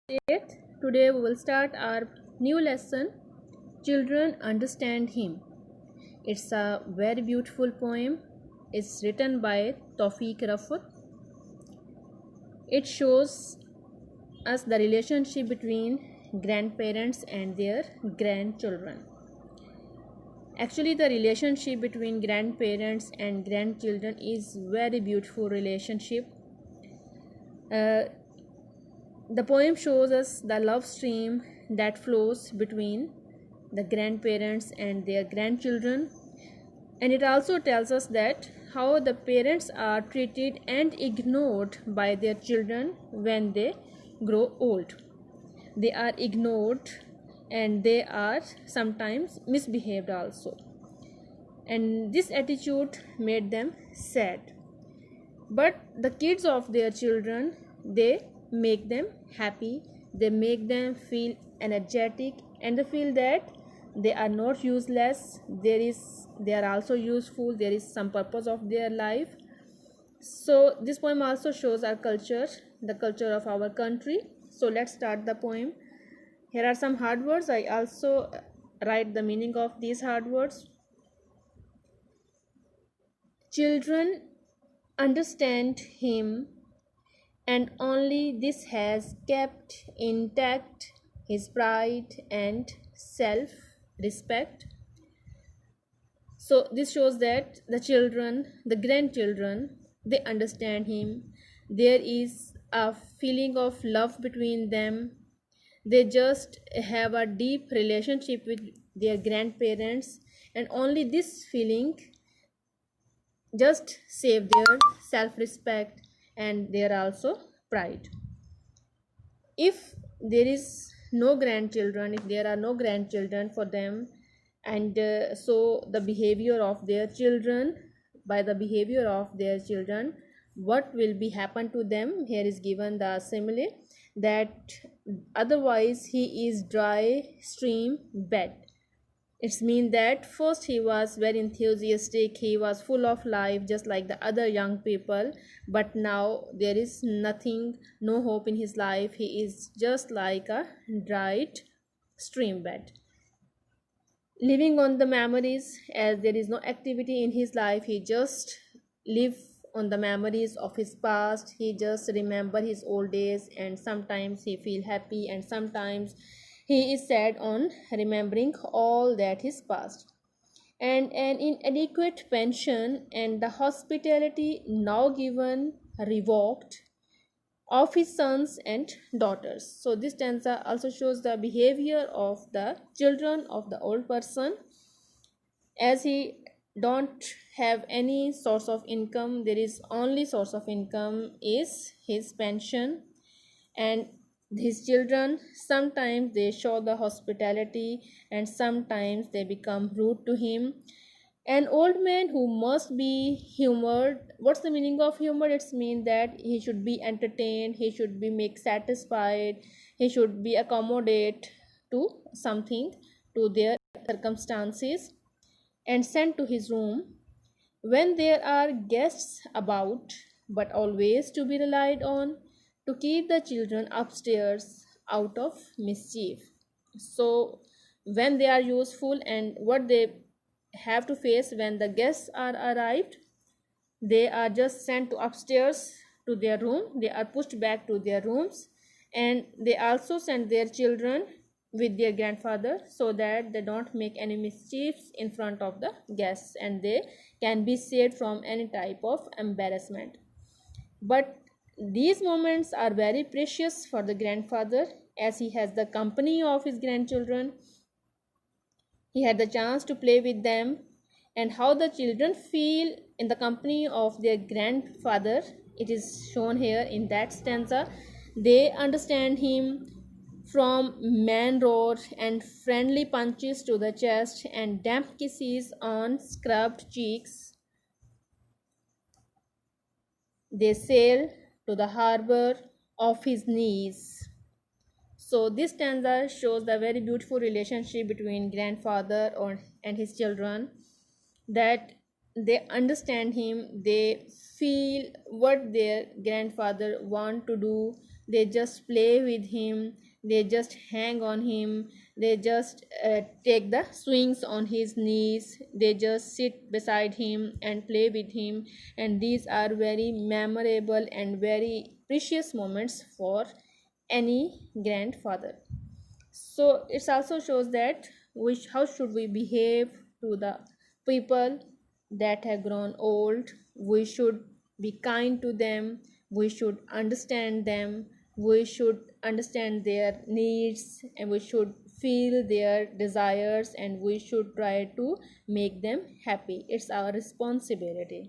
8th. Today we will start our new lesson, Children Understand Him. It's a very beautiful poem. It's written by Tawfiq Rafat. It shows us the relationship between grandparents and their grandchildren. Actually, the relationship between grandparents and grandchildren is very beautiful relationship. Uh, The poem shows us the love stream that flows between the grandparents and their grandchildren, and it also tells us that how the parents are treated and ignored by their children when they grow old. They are ignored and they are sometimes misbehaved also, and this attitude made them sad. But the kids of their children, they make them happy, they make them feel energetic, and they feel that they are not useless, they are also useful, there is some purpose of their life. So this poem also shows our culture, the culture of our country. So let's start the poem. Here are some hard words. I also write the meaning of these hard words. Children understand him, and only this has kept intact his pride and self respect. So, this shows that the children, the grandchildren, they understand him. There is a feeling of love between them. They just have a deep relationship with their grandparents, and only this feeling just save their self respect and their also pride. If there is no grandchildren, if there are no grandchildren for them, and so the behavior of their children, by the behavior of their children, what will be happen to them? Here is given the simile that otherwise he is dry stream bed. It's mean that first he was very enthusiastic, he was full of life just like the other young people, but now there is nothing, no hope in his life. He is just like a dried stream bed, living on the memories. As there is no activity in his life, he just live on the memories of his past. He just remember his old days, and sometimes he feel happy and sometimes he is sad on remembering all that is past. And an inadequate pension and the hospitality now given revoked of his sons and daughters. So this stanza also shows the behavior of the children of the old person. As he don't have any source of income, there is only source of income is his pension, and his children sometimes they show the hospitality and sometimes they become rude to him. An old man who must be humored. What's the meaning of humor? It's mean that he should be entertained, he should be make satisfied, he should be accommodate to something, to their circumstances, and sent to his room when there are guests about, but always to be relied on to keep the children upstairs out of mischief. So when they are useful, and what they have to face when the guests are arrived, they are just sent to upstairs to their room, they are pushed back to their rooms, and they also send their children with their grandfather so that they don't make any mischiefs in front of the guests and they can be saved from any type of embarrassment. But these moments are very precious for the grandfather, as he has the company of his grandchildren, he had the chance to play with them. And how the children feel in the company of their grandfather, it is shown here in that stanza. They understand him, from man roar and friendly punches to the chest and damp kisses on scrubbed cheeks. They sail to the harbor of his knees. So this stanza shows the very beautiful relationship between grandfather and his children, that they understand him, they feel what their grandfather want to do, they just play with him, they just hang on him, they just take the swings on his knees, they just sit beside him and play with him. And these are very memorable and very precious moments for any grandfather. So it also shows that which how should we behave to the people that have grown old. We should be kind to them, we should understand them, we should understand their needs, and we should feel their desires, and we should try to make them happy. It's our responsibility.